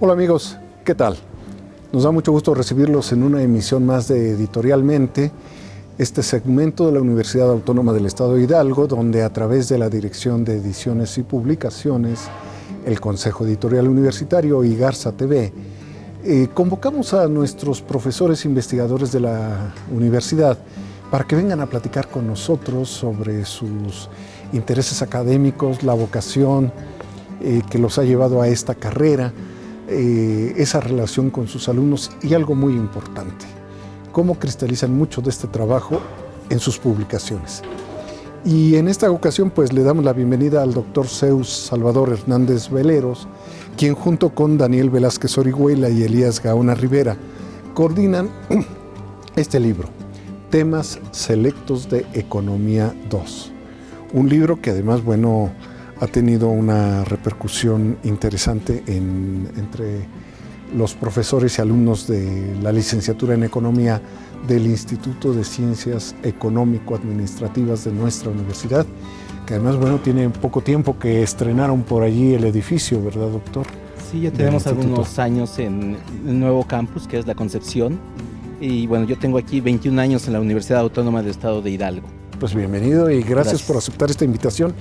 Hola amigos, ¿qué tal? Nos da mucho gusto recibirlos en una emisión más de Editorialmente, este segmento de la Universidad Autónoma del Estado de Hidalgo, donde a través de la Dirección de Ediciones y Publicaciones, el Consejo Editorial Universitario y Garza TV, convocamos a nuestros profesores investigadores de la universidad para que vengan a platicar con nosotros sobre sus intereses académicos, la vocación que los ha llevado a esta carrera, esa relación con sus alumnos y algo muy importante, cómo cristalizan mucho de este trabajo en sus publicaciones. Y en esta ocasión pues le damos la bienvenida al doctor Zeus Salvador Hernández Veleros, quien junto con Daniel Velázquez Orihuela y Elías Gaona Rivera coordinan este libro, Temas Selectos de Economía 2. Un libro que además, bueno, ha tenido una repercusión interesante entre los profesores y alumnos de la licenciatura en Economía del Instituto de Ciencias Económico-Administrativas de nuestra universidad, que además, bueno, tiene poco tiempo que estrenaron por allí el edificio, ¿verdad, doctor? Sí, ya tenemos algunos años en el nuevo campus, que es la Concepción, y bueno, yo tengo aquí 21 años en la Universidad Autónoma del Estado de Hidalgo. Pues bienvenido y gracias por aceptar esta invitación.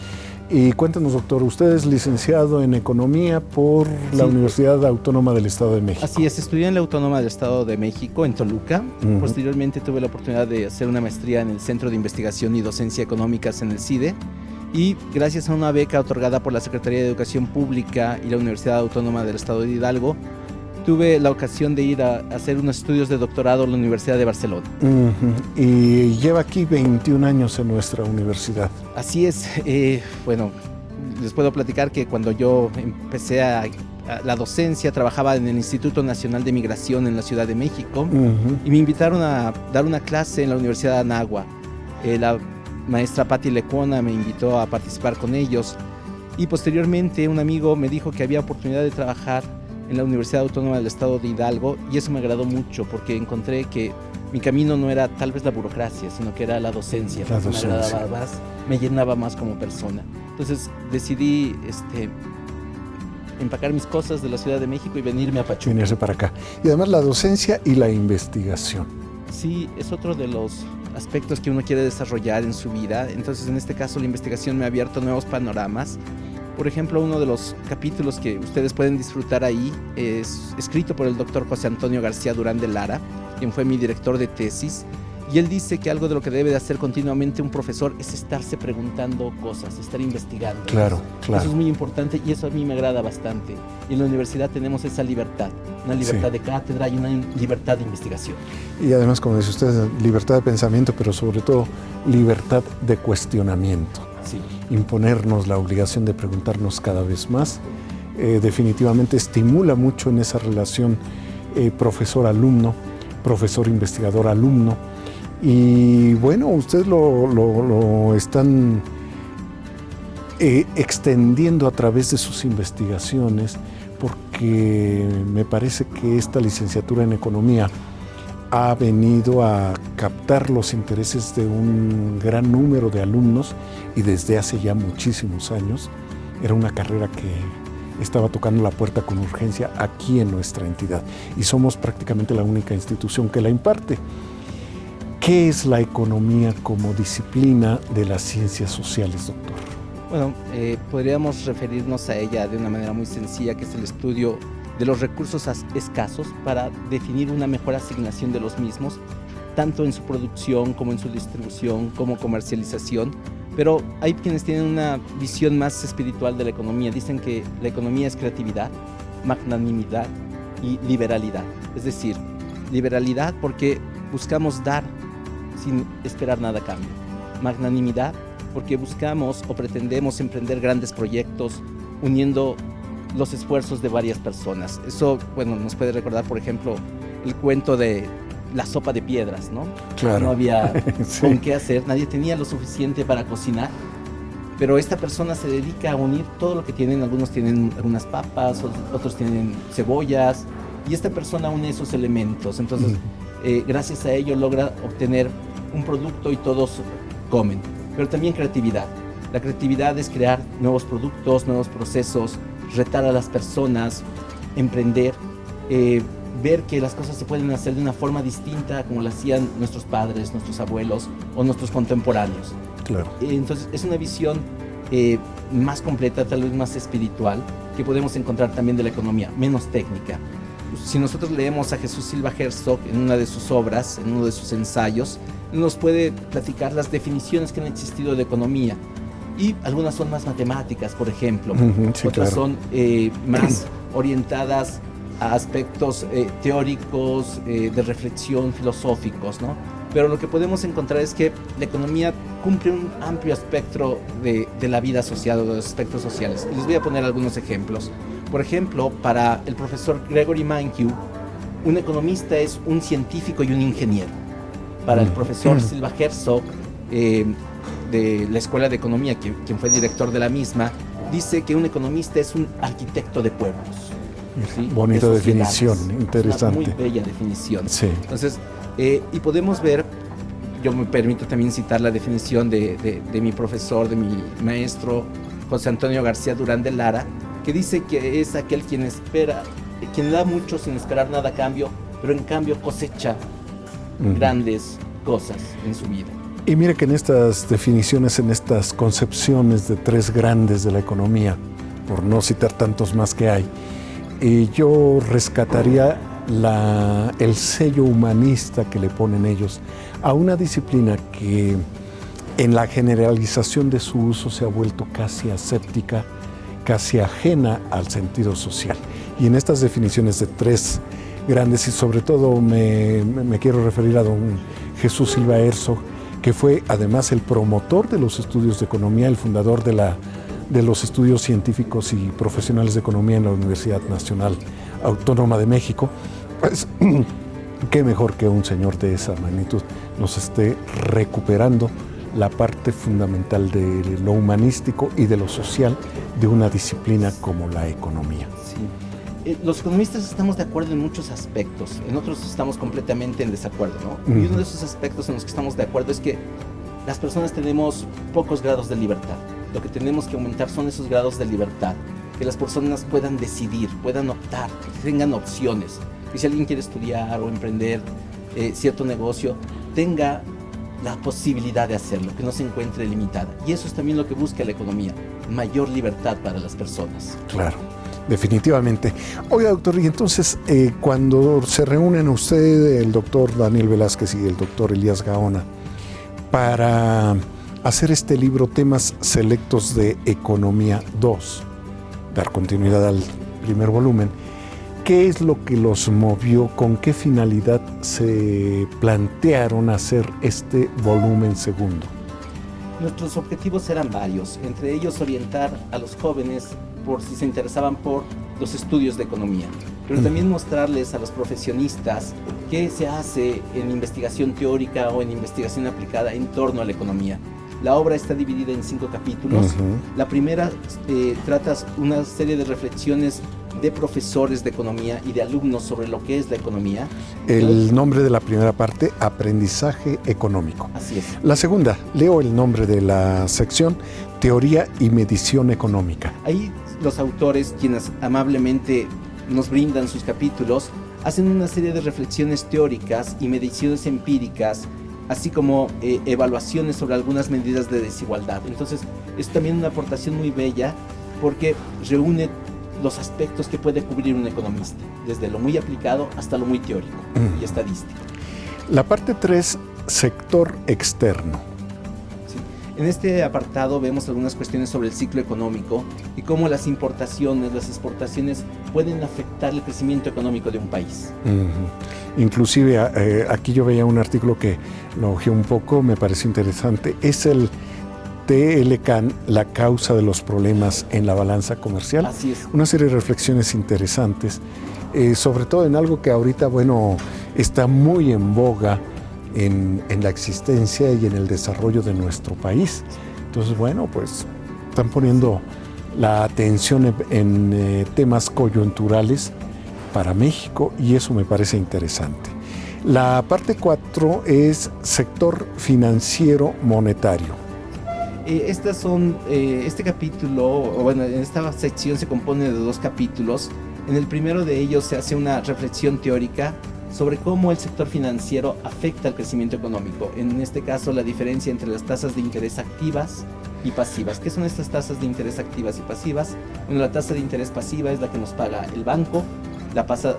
Y cuéntanos, doctor, usted es licenciado en Economía por la Universidad Autónoma del Estado de México. Así es, estudié en la Autónoma del Estado de México, en Toluca. Posteriormente tuve la oportunidad de hacer una maestría en el Centro de Investigación y Docencia Económicas en el CIDE. Y gracias a una beca otorgada por la Secretaría de Educación Pública y la Universidad Autónoma del Estado de Hidalgo, tuve la ocasión de ir a hacer unos estudios de doctorado en la Universidad de Barcelona. Y lleva aquí 21 años en nuestra universidad. Así es. Bueno, les puedo platicar que cuando yo empecé a la docencia, trabajaba en el Instituto Nacional de Migración en la Ciudad de México, y me invitaron a dar una clase en la Universidad de Anáhuac. La maestra Patti Lecuona me invitó a participar con ellos, y posteriormente un amigo me dijo que había oportunidad de trabajar en la Universidad Autónoma del Estado de Hidalgo, y eso me agradó mucho porque encontré que mi camino no era tal vez la burocracia, sino que era la docencia. Me agradaba más, me llenaba más como persona. Entonces decidí empacar mis cosas de la Ciudad de México y venirme a Pachuca. Venirse para acá. Y además la docencia y la investigación. Sí, es otro de los aspectos que uno quiere desarrollar en su vida. Entonces, en este caso, la investigación me ha abierto nuevos panoramas. Por ejemplo, uno de los capítulos que ustedes pueden disfrutar ahí es escrito por el doctor José Antonio García Durán de Lara, quien fue mi director de tesis, y él dice que algo de lo que debe de hacer continuamente un profesor es estarse preguntando cosas, estar investigando. Claro. Eso es muy importante y eso a mí me agrada bastante. Y en la universidad tenemos esa libertad, una libertad de cátedra y una libertad de investigación. Y además, como dice usted, libertad de pensamiento, pero sobre todo libertad de cuestionamiento. Sí. Imponernos la obligación de preguntarnos cada vez más, definitivamente estimula mucho en esa relación profesor-alumno, profesor-investigador-alumno. Y bueno, ustedes lo están extendiendo a través de sus investigaciones, porque me parece que esta licenciatura en Economía ha venido a captar los intereses de un gran número de alumnos, y desde hace ya muchísimos años era una carrera que estaba tocando la puerta con urgencia aquí en nuestra entidad, y somos prácticamente la única institución que la imparte. ¿Qué es la economía como disciplina de las ciencias sociales, doctor? Bueno, podríamos referirnos a ella de una manera muy sencilla, que es el estudio de los recursos escasos para definir una mejor asignación de los mismos, tanto en su producción como en su distribución, como comercialización. Pero hay quienes tienen una visión más espiritual de la economía. Dicen que la economía es creatividad, magnanimidad y liberalidad. Es decir, liberalidad porque buscamos dar sin esperar nada a cambio. Magnanimidad porque buscamos o pretendemos emprender grandes proyectos uniendo los esfuerzos de varias personas. Eso, bueno, nos puede recordar, por ejemplo, el cuento de la sopa de piedras, ¿no? Claro. No había con qué hacer, nadie tenía lo suficiente para cocinar, pero esta persona se dedica a unir todo lo que tienen. Algunos tienen algunas papas, otros tienen cebollas, y esta persona une esos elementos. Entonces, gracias a ello logra obtener un producto y todos comen. Pero también creatividad. La creatividad es crear nuevos productos, nuevos procesos, retar a las personas, emprender, ver que las cosas se pueden hacer de una forma distinta como lo hacían nuestros padres, nuestros abuelos o nuestros contemporáneos. Claro. Entonces es una visión más completa, tal vez más espiritual, que podemos encontrar también de la economía, menos técnica. Si nosotros leemos a Jesús Silva Herzog en una de sus obras, en uno de sus ensayos, nos puede platicar las definiciones que han existido de economía. Y algunas son más matemáticas, por ejemplo. Sí, otras claro. son más orientadas a aspectos teóricos, de reflexión, filosóficos, ¿no? Pero lo que podemos encontrar es que la economía cumple un amplio espectro de la vida asociada, de los aspectos sociales. Y les voy a poner algunos ejemplos. Por ejemplo, para el profesor Gregory Mankiw, un economista es un científico y un ingeniero. Para el profesor Silva Herzog, de la Escuela de Economía, quien fue director de la misma, dice que un economista es un arquitecto de pueblos. ¿Sí? Bonita De definición, sociedades. interesante. Una muy bella definición. Sí. Entonces, y podemos ver, yo me permito también citar la definición de mi profesor, de mi maestro, José Antonio García Durán de Lara, que dice que es aquel quien espera, quien da mucho sin esperar nada a cambio, pero en cambio cosecha grandes cosas en su vida. Y mire que en estas definiciones, en estas concepciones de tres grandes de la economía, por no citar tantos más que hay, yo rescataría el sello humanista que le ponen ellos a una disciplina que en la generalización de su uso se ha vuelto casi aséptica, casi ajena al sentido social. Y en estas definiciones de tres grandes, y sobre todo me quiero referir a don Jesús Silva Herzog, que fue además el promotor de los estudios de economía, el fundador de los estudios científicos y profesionales de economía en la Universidad Nacional Autónoma de México, pues qué mejor que un señor de esa magnitud nos esté recuperando la parte fundamental de lo humanístico y de lo social de una disciplina como la economía. Sí. Los economistas estamos de acuerdo en muchos aspectos, en otros estamos completamente en desacuerdo, ¿no? Y uno de esos aspectos en los que estamos de acuerdo es que las personas tenemos pocos grados de libertad. Lo que tenemos que aumentar son esos grados de libertad, que las personas puedan decidir, puedan optar, que tengan opciones, que si alguien quiere estudiar o emprender cierto negocio, tenga la posibilidad de hacerlo, que no se encuentre limitada. Y eso es también lo que busca la economía, mayor libertad para las personas. Claro, definitivamente. Oiga, doctor, y entonces cuando se reúnen usted, el doctor Daniel Velázquez y el doctor Elías Gaona, para hacer este libro, Temas Selectos de Economía 2, dar continuidad al primer volumen, ¿qué es lo que los movió? ¿Con qué finalidad se plantearon hacer este volumen segundo? Nuestros objetivos eran varios, entre ellos orientar a los jóvenes por si se interesaban por los estudios de economía, pero también mostrarles a los profesionistas qué se hace en investigación teórica o en investigación aplicada en torno a la economía. La obra está dividida en 5 capítulos. La primera trata una serie de reflexiones de profesores de economía y de alumnos sobre lo que es la economía. El nombre de la primera parte, Aprendizaje Económico. Así es. La segunda, leo el nombre de la sección, Teoría y Medición Económica. Ahí los autores, quienes amablemente nos brindan sus capítulos, hacen una serie de reflexiones teóricas y mediciones empíricas, así como evaluaciones sobre algunas medidas de desigualdad. Entonces, es también una aportación muy bella porque reúne los aspectos que puede cubrir un economista, desde lo muy aplicado hasta lo muy teórico y estadístico. La parte 3, sector externo. Sí. En este apartado vemos algunas cuestiones sobre el ciclo económico y cómo las importaciones, las exportaciones pueden afectar el crecimiento económico de un país. Inclusive aquí yo veía un artículo que lo ojeé un poco, me pareció interesante, es el TLCAN, la causa de los problemas en la balanza comercial. Así es. Una serie de reflexiones interesantes, sobre todo en algo que ahorita, bueno, está muy en boga en la existencia y en el desarrollo de nuestro país. Entonces, bueno, pues están poniendo la atención en temas coyunturales para México y eso me parece interesante. La parte 4 es sector financiero monetario. Este capítulo, o bueno, en esta sección se compone de 2 capítulos En el primero de ellos se hace una reflexión teórica sobre cómo el sector financiero afecta al crecimiento económico. En este caso, la diferencia entre las tasas de interés activas y pasivas. ¿Qué son estas tasas de interés activas y pasivas? Bueno, la tasa de interés pasiva es la que nos paga el banco, la tasa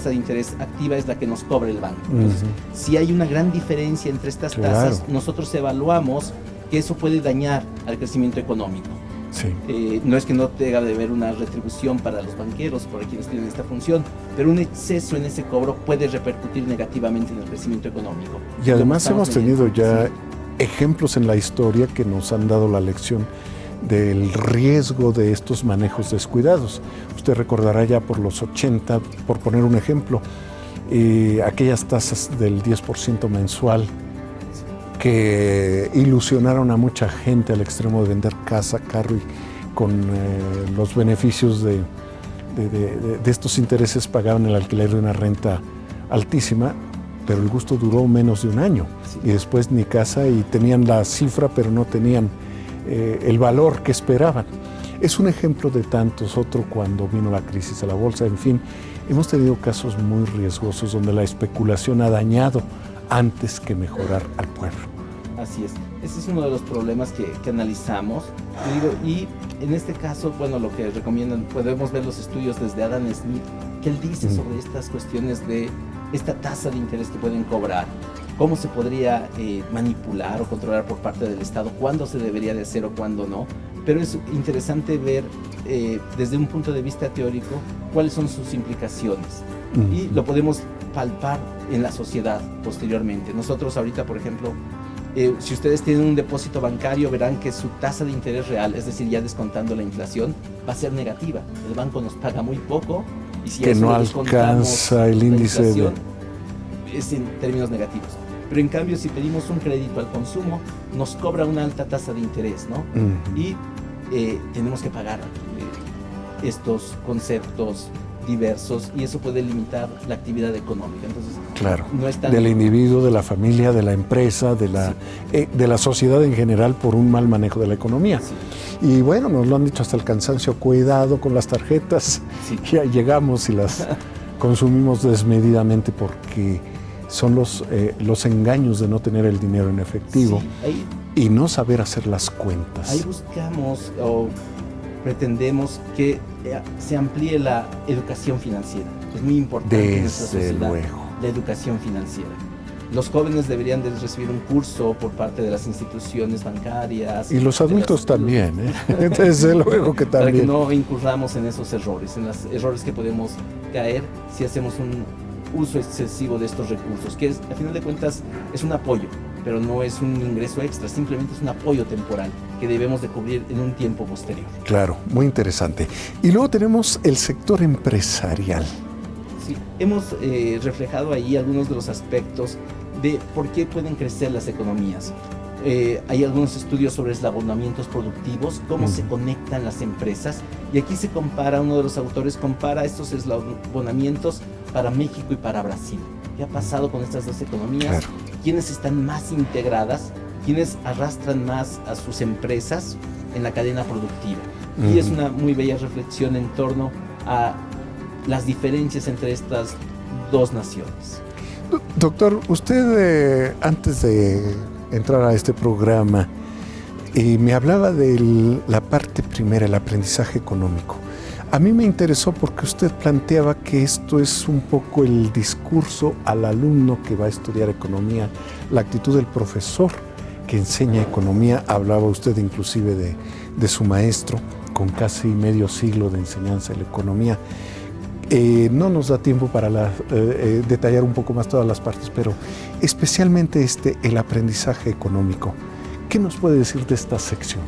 de interés activa es la que nos cobra el banco. Entonces, si hay una gran diferencia entre estas tasas, nosotros evaluamos que eso puede dañar al crecimiento económico. Sí. No es que no tenga de haber una retribución para los banqueros, para quienes tienen esta función, pero un exceso en ese cobro puede repercutir negativamente en el crecimiento económico. Y además hemos tenido ya ejemplos en la historia que nos han dado la lección del riesgo de estos manejos descuidados. Usted recordará ya por los 80, por poner un ejemplo, aquellas tasas del 10% mensual que ilusionaron a mucha gente al extremo de vender casa, carro, y con los beneficios de estos intereses pagaban el alquiler de una renta altísima, pero el gusto duró menos de un año. Y después ni casa, y tenían la cifra, pero no tenían el valor que esperaban. Es un ejemplo de tantos, otro cuando vino la crisis de la bolsa. En fin, hemos tenido casos muy riesgosos donde la especulación ha dañado antes que mejorar al pueblo. Así es, ese es uno de los problemas que analizamos, y en este caso, bueno, lo que recomiendan, podemos ver los estudios desde Adam Smith, que él dice sobre estas cuestiones de esta tasa de interés que pueden cobrar, cómo se podría manipular o controlar por parte del Estado, cuándo se debería de hacer o cuándo no, pero es interesante ver desde un punto de vista teórico cuáles son sus implicaciones, y lo podemos palpar en la sociedad posteriormente. Nosotros ahorita, por ejemplo, si ustedes tienen un depósito bancario, verán que su tasa de interés real, es decir, ya descontando la inflación, va a ser negativa. El banco nos paga muy poco, y si que no alcanza el índice es en términos negativos. Pero en cambio, si pedimos un crédito al consumo, nos cobra una alta tasa de interés, ¿no? Y tenemos que pagar estos conceptos diversos, y eso puede limitar la actividad económica. Entonces, claro, no es tan del individuo, de la familia, de la empresa, de la sociedad en general, por un mal manejo de la economía. Y bueno, nos lo han dicho hasta el cansancio: cuidado con las tarjetas. Ya llegamos y las consumimos desmedidamente, porque son los engaños de no tener el dinero en efectivo y no saber hacer las cuentas. Ahí buscamos o pretendemos que se amplíe la educación financiera. Es muy importante en nuestra sociedad, la educación financiera. Los jóvenes deberían de recibir un curso por parte de las instituciones bancarias. Y los adultos también, desde luego que también. Para que no incurramos en esos errores, en los errores que podemos caer si hacemos un uso excesivo de estos recursos, que a final de cuentas es un apoyo, pero no es un ingreso extra, simplemente es un apoyo temporal que debemos de cubrir en un tiempo posterior. Claro, muy interesante. Y luego tenemos el sector empresarial. Sí, hemos reflejado ahí algunos de los aspectos de por qué pueden crecer las economías. Hay algunos estudios sobre eslabonamientos productivos, cómo se conectan las empresas, y aquí se compara, uno de los autores compara estos eslabonamientos para México y para Brasil. ¿Qué ha pasado con estas dos economías? Claro. ¿Quiénes están más integradas? ¿Quiénes arrastran más a sus empresas en la cadena productiva? Y es una muy bella reflexión en torno a las diferencias entre estas dos naciones. Doctor, usted antes de entrar a este programa me hablaba de la parte primera, el aprendizaje económico. A mí me interesó porque usted planteaba que esto es un poco el discurso al alumno que va a estudiar economía, la actitud del profesor que enseña economía. Hablaba usted inclusive de su maestro, con casi medio siglo de enseñanza de la economía. No nos da tiempo para detallar un poco más todas las partes, pero especialmente el aprendizaje económico. ¿Qué nos puede decir de esta sección?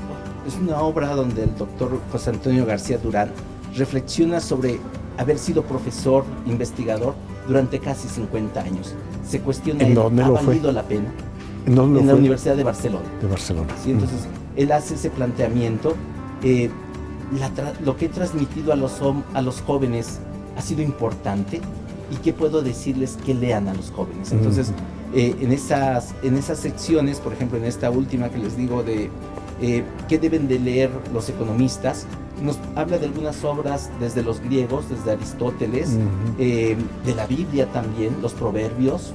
Es una obra donde el doctor José Antonio García Durán reflexiona sobre haber sido profesor, investigador durante casi 50 años. Se cuestiona, ¿ha valido la pena? En la Universidad de Barcelona. De Barcelona. Sí, entonces, él hace ese planteamiento. Lo que he transmitido a los jóvenes ha sido importante, y qué puedo decirles que lean a los jóvenes. Entonces, en esas secciones, por ejemplo, en esta última que les digo de qué deben de leer los economistas. Nos habla de algunas obras desde los griegos, desde Aristóteles, de la Biblia también, los proverbios,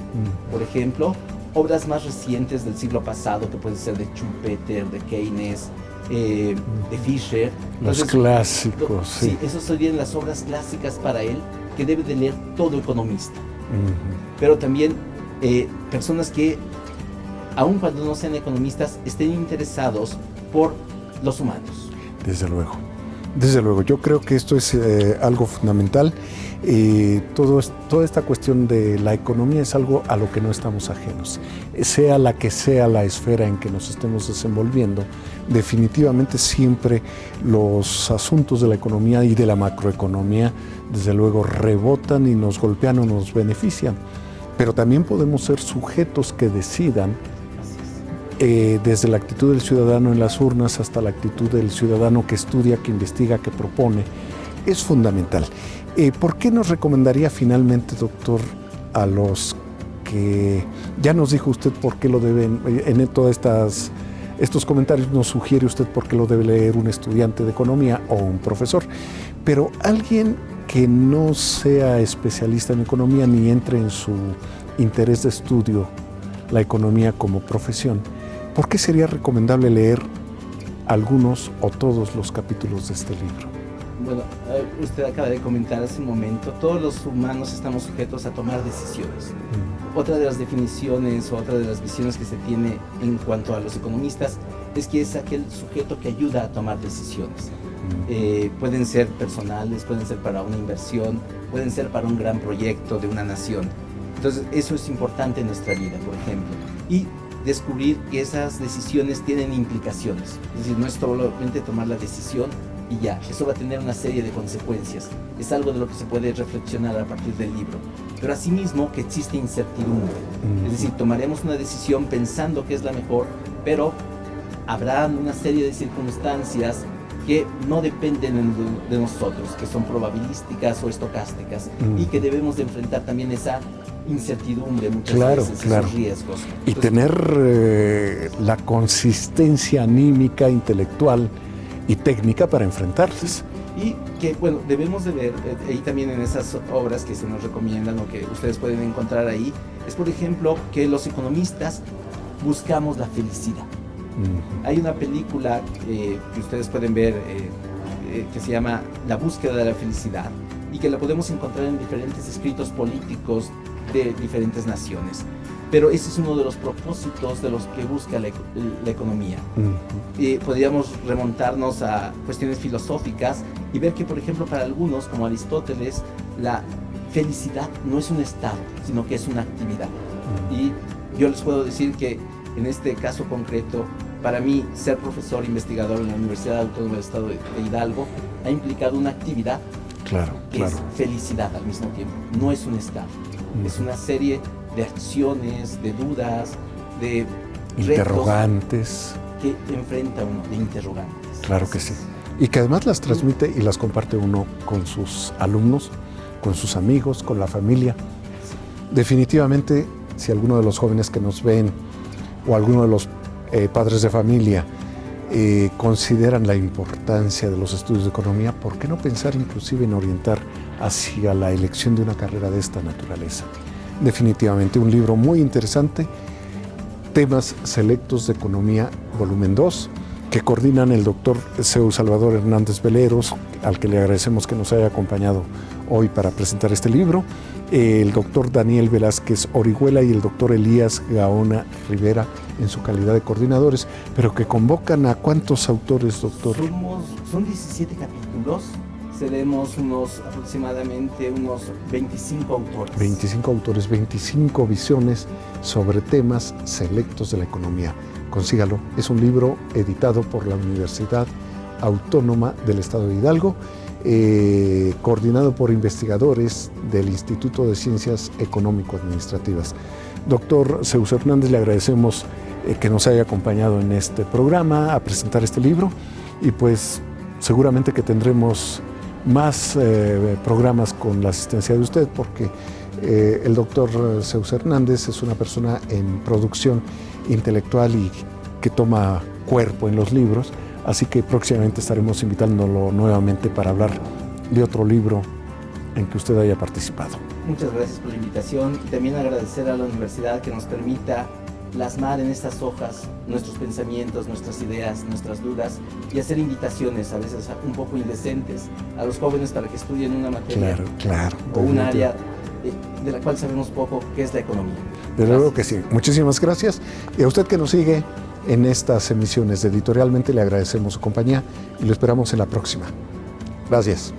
por ejemplo, obras más recientes del siglo pasado, que pueden ser de Schumpeter, de Keynes, de Fisher. Los clásicos, sí. Esas serían las obras clásicas para él, que debe de leer todo economista. Pero también personas que, aun cuando no sean economistas, estén interesados por los humanos. Desde luego. Desde luego, yo creo que esto es algo fundamental. Toda esta cuestión de la economía es algo a lo que no estamos ajenos. Sea la que sea la esfera en que nos estemos desenvolviendo, definitivamente siempre los asuntos de la economía y de la macroeconomía, desde luego, rebotan y nos golpean o nos benefician. Pero también podemos ser sujetos que decidan, desde la actitud del ciudadano en las urnas hasta la actitud del ciudadano que estudia, que investiga, que propone. Es fundamental. ¿Por qué nos recomendaría finalmente, doctor, a los que ya nos dijo usted por qué lo deben, en todas estos comentarios nos sugiere usted por qué lo debe leer un estudiante de economía o un profesor, pero alguien que no sea especialista en economía ni entre en su interés de estudio la economía como profesión, ¿por qué sería recomendable leer algunos o todos los capítulos de este libro? Bueno, usted acaba de comentar hace un momento, todos los humanos estamos sujetos a tomar decisiones. Otra de las definiciones o otra de las visiones que se tiene en cuanto a los economistas es que es aquel sujeto que ayuda a tomar decisiones. Pueden ser personales, pueden ser para una inversión, pueden ser para un gran proyecto de una nación. Entonces, eso es importante en nuestra vida, por ejemplo. Y descubrir que esas decisiones tienen implicaciones. Es decir, no es solamente tomar la decisión y ya, eso va a tener una serie de consecuencias. Es algo de lo que se puede reflexionar a partir del libro. Pero asimismo que existe incertidumbre. Es decir, tomaremos una decisión pensando que es la mejor, pero habrá una serie de circunstancias que no dependen de nosotros, que son probabilísticas o estocásticas, y que debemos de enfrentar también esa incertidumbre muchas veces, esos riesgos. Y tener la consistencia anímica, intelectual y técnica para enfrentarles. Y que, bueno, debemos de ver, ahí también en esas obras que se nos recomiendan o que ustedes pueden encontrar ahí, es por ejemplo que los economistas buscamos la felicidad. Hay una película que ustedes pueden ver que se llama La búsqueda de la felicidad y que la podemos encontrar en diferentes escritos políticos de diferentes naciones. Pero ese es uno de los propósitos de los que busca la economía. Podríamos remontarnos a cuestiones filosóficas y ver que, por ejemplo, para algunos, como Aristóteles, la felicidad no es un estado, sino que es una actividad. Y yo les puedo decir que en este caso concreto, para mí, ser profesor investigador en la Universidad Autónoma del Estado de Hidalgo ha implicado una actividad que es felicidad al mismo tiempo. No es un estado, es una serie de acciones, de dudas, de interrogantes que enfrenta uno, de interrogantes. Claro que sí. Y que además las transmite y las comparte uno con sus alumnos, con sus amigos, con la familia. Sí. Definitivamente, si alguno de los jóvenes que nos ven o alguno de los padres de familia consideran la importancia de los estudios de economía, ¿por qué no pensar inclusive en orientar hacia la elección de una carrera de esta naturaleza? Definitivamente un libro muy interesante, Temas Selectos de Economía, volumen 2, que coordinan el doctor Zeus Salvador Hernández Veleros, al que le agradecemos que nos haya acompañado hoy para presentar este libro, el doctor Daniel Velázquez Orihuela y el doctor Elías Gaona Rivera en su calidad de coordinadores, pero que convocan a ¿cuántos autores, doctor? Son 17 capítulos, seremos aproximadamente unos 25 autores. 25 autores, 25 visiones sobre temas selectos de la economía. Consígalo, es un libro editado por la Universidad Autónoma del Estado de Hidalgo, coordinado por investigadores del Instituto de Ciencias Económico-Administrativas. Doctor Zeus Hernández, le agradecemos que nos haya acompañado en este programa a presentar este libro y pues seguramente que tendremos más programas con la asistencia de usted porque el doctor Zeus Hernández es una persona en producción intelectual y que toma cuerpo en los libros, así que próximamente estaremos invitándolo nuevamente para hablar de otro libro en que usted haya participado. Muchas gracias por la invitación y también agradecer a la universidad que nos permita plasmar en estas hojas nuestros pensamientos, nuestras ideas, nuestras dudas y hacer invitaciones, a veces un poco indecentes, a los jóvenes para que estudien una materia o un área de la cual sabemos poco, que es la economía. Desde luego que sí. Muchísimas gracias. Y a usted que nos sigue en estas emisiones de Editorialmente, le agradecemos su compañía y lo esperamos en la próxima. Gracias.